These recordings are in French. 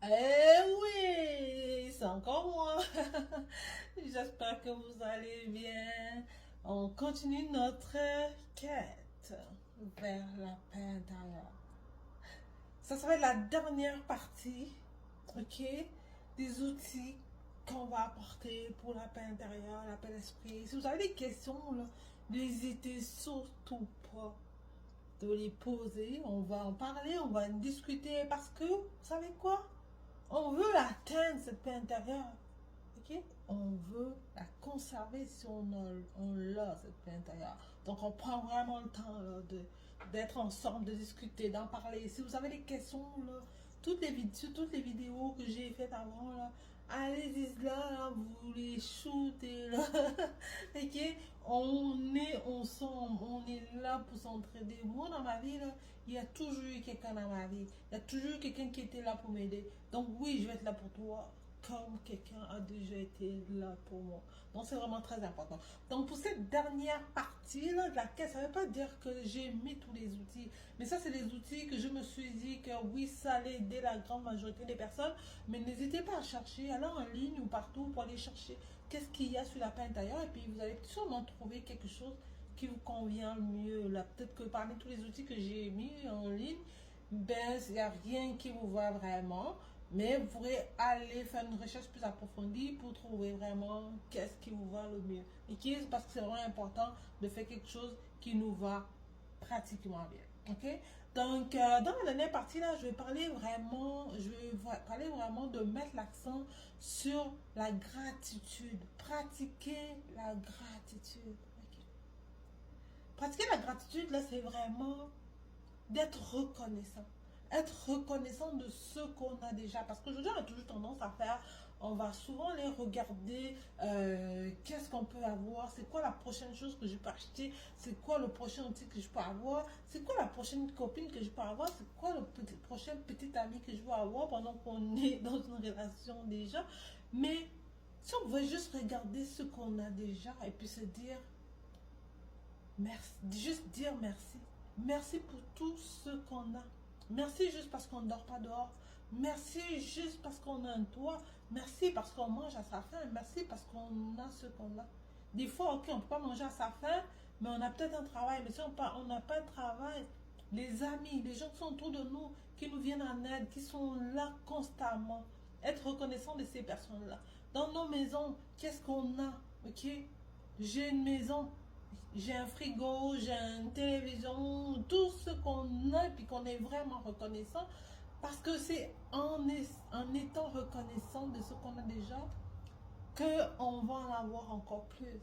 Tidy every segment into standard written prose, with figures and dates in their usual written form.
Eh oui, c'est encore moi. J'espère que vous allez bien. On continue notre quête vers la paix intérieure. Ça sera la dernière partie, ok, des outils qu'on va apporter pour la paix intérieure, la paix d'esprit. Si vous avez des questions, n'hésitez surtout pas de les poser. On va en parler, on va en discuter parce que, vous savez quoi? On veut l'atteindre, cette paix intérieure. Ok? On veut la conserver si on l'a, cette paix intérieure. Donc, on prend vraiment le temps d'être ensemble, de discuter, d'en parler. Si vous avez des questions, là, toutes les vidéos que j'ai faites avant, là, allez-y là, vous les shootez, là. Ok? On est ensemble, on est là pour s'entraider. Moi, dans ma vie, là, il y a toujours eu quelqu'un dans ma vie. Il y a toujours eu quelqu'un qui était là pour m'aider. Donc, oui, je vais être là pour toi comme quelqu'un a déjà été là pour moi. Donc, c'est vraiment très important. Donc, pour cette dernière partie-là de la caisse, ça ne veut pas dire que j'ai mis tous les outils. Mais ça, c'est des outils que je me suis dit que oui, ça allait aider la grande majorité des personnes. Mais n'hésitez pas à chercher, allez en ligne ou partout pour aller chercher qu'est-ce qu'il y a sur la paix intérieure. Et puis, vous allez sûrement trouver quelque chose qui vous convient le mieux. Là, peut-être que parmi tous les outils que j'ai mis en ligne, ben, il n'y a rien qui vous va vraiment. Mais vous pourrez aller faire une recherche plus approfondie pour trouver vraiment qu'est-ce qui vous va le mieux. Et qui est parce que c'est vraiment important de faire quelque chose qui nous va pratiquement bien. Ok? Donc, dans la dernière partie là, je vais parler vraiment de mettre l'accent sur la gratitude. Pratiquer la gratitude. Ok? Pratiquer la gratitude là, c'est vraiment d'être reconnaissant. Être reconnaissant de ce qu'on a déjà. Parce qu'aujourd'hui, on a toujours tendance à faire, on va souvent aller regarder qu'est-ce qu'on peut avoir, c'est quoi la prochaine chose que je peux acheter, c'est quoi le prochain outil que je peux avoir, c'est quoi la prochaine copine que je peux avoir, c'est quoi le prochain petit ami que je veux avoir pendant qu'on est dans une relation déjà. Mais si on veut juste regarder ce qu'on a déjà et puis se dire merci, juste dire merci. Merci pour tout ce qu'on a. Merci juste parce qu'on ne dort pas dehors. Merci juste parce qu'on a un toit. Merci parce qu'on mange à sa faim. Merci parce qu'on a ce qu'on a. Des fois, ok, on ne peut pas manger à sa faim, mais on a peut-être un travail. Mais si on n'a pas de travail, les amis, les gens qui sont autour de nous, qui nous viennent en aide, qui sont là constamment. Être reconnaissant de ces personnes-là. Dans nos maisons, qu'est-ce qu'on a? Ok? J'ai une maison, j'ai un frigo, j'ai une télévision, tout ce qu'on a et puis qu'on est vraiment reconnaissant parce que c'est en étant reconnaissant de ce qu'on a déjà qu'on va en avoir encore plus.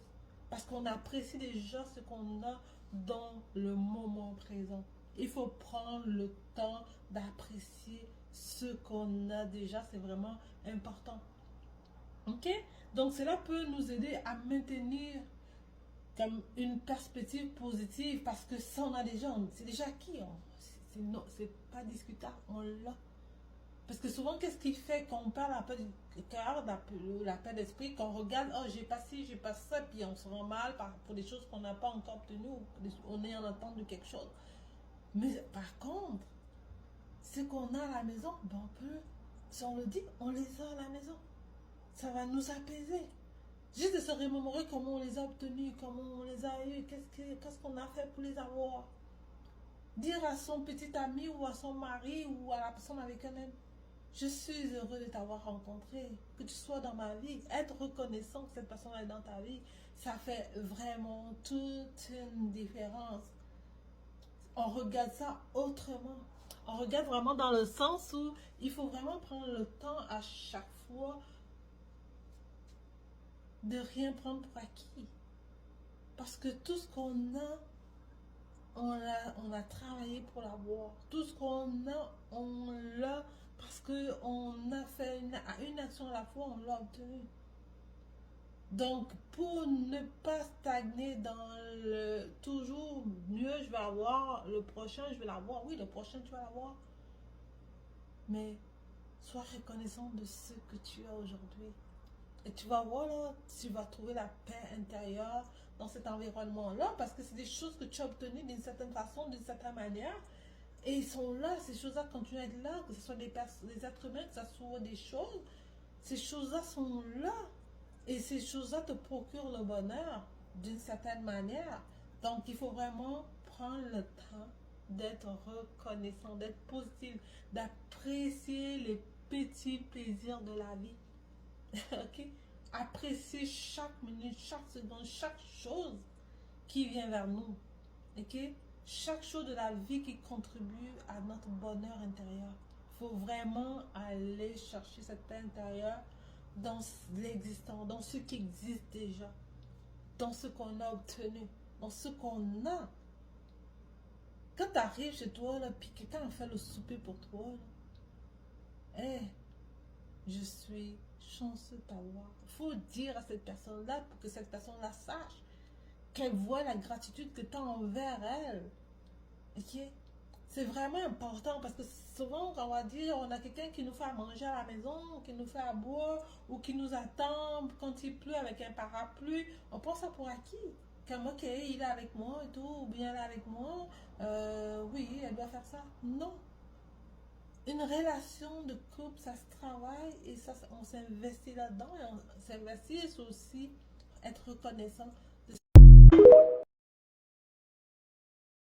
Parce qu'on apprécie déjà ce qu'on a dans le moment présent. Il faut prendre le temps d'apprécier ce qu'on a déjà, c'est vraiment important. Ok? Donc cela peut nous aider à maintenir comme une perspective positive parce que ça on a déjà, c'est déjà acquis, c'est pas discutable, on l'a. Parce que souvent, qu'est-ce qui fait qu'on perd la paix du cœur, la paix d'esprit, qu'on regarde, oh j'ai pas ci, j'ai pas ça, puis on se rend mal pour des choses qu'on n'a pas encore obtenues, ou on est en attente de quelque chose. Mais par contre, ce qu'on a à la maison, ben on peut, si on le dit, on les a à la maison. Ça va nous apaiser. Juste de se remémorer comment on les a obtenus, comment on les a eus, qu'est-ce qu'on a fait pour les avoir. Dire à son petit ami ou à son mari ou à la personne avec elle même, je suis heureux de t'avoir rencontré, que tu sois dans ma vie. Être reconnaissant que cette personne est dans ta vie, ça fait vraiment toute une différence. On regarde ça autrement. On regarde vraiment dans le sens où il faut vraiment prendre le temps à chaque fois de rien prendre pour acquis. Parce que tout ce qu'on a, on a travaillé pour l'avoir. Tout ce qu'on a, on l'a parce qu'on a fait une action à la fois, on l'a obtenu. Donc, pour ne pas stagner dans le toujours mieux, je vais avoir, le prochain, je vais l'avoir. Oui, le prochain, tu vas l'avoir. Mais sois reconnaissant de ce que tu as aujourd'hui. Et tu vas voir là, tu vas trouver la paix intérieure dans cet environnement-là parce que c'est des choses que tu as obtenues d'une certaine façon, d'une certaine manière. Et ils sont là, ces choses-là continuent à être là, que ce soit des êtres humains, que ce soit des choses. Ces choses-là sont là. Et ces choses-là te procurent le bonheur d'une certaine manière. Donc, il faut vraiment prendre le temps d'être reconnaissant, d'être positif, d'apprécier les petits plaisirs de la vie. Ok? Apprécier chaque minute, chaque seconde, chaque chose qui vient vers nous. Ok? Chaque chose de la vie qui contribue à notre bonheur intérieur. Il faut vraiment aller chercher cette paix intérieure dans l'existant, dans ce qui existe déjà, dans ce qu'on a obtenu, dans ce qu'on a. Quand tu arrives chez toi, là, puis quelqu'un a fait le souper pour toi, là, hey, je suis chanceux de t'avoir. Il faut dire à cette personne-là pour que cette personne-là sache, qu'elle voit la gratitude que tu as envers elle. Ok? C'est vraiment important parce que souvent, quand on va dire, on a quelqu'un qui nous fait à manger à la maison, qui nous fait à boire, ou qui nous attend quand il pleut avec un parapluie, on pense ça pour acquis. Comme, ok, il est avec moi et tout, ou bien elle est avec moi, oui, elle doit faire ça. Non. Une relation de couple, ça se travaille et ça, on s'investit là-dedans et on s'investit aussi être reconnaissant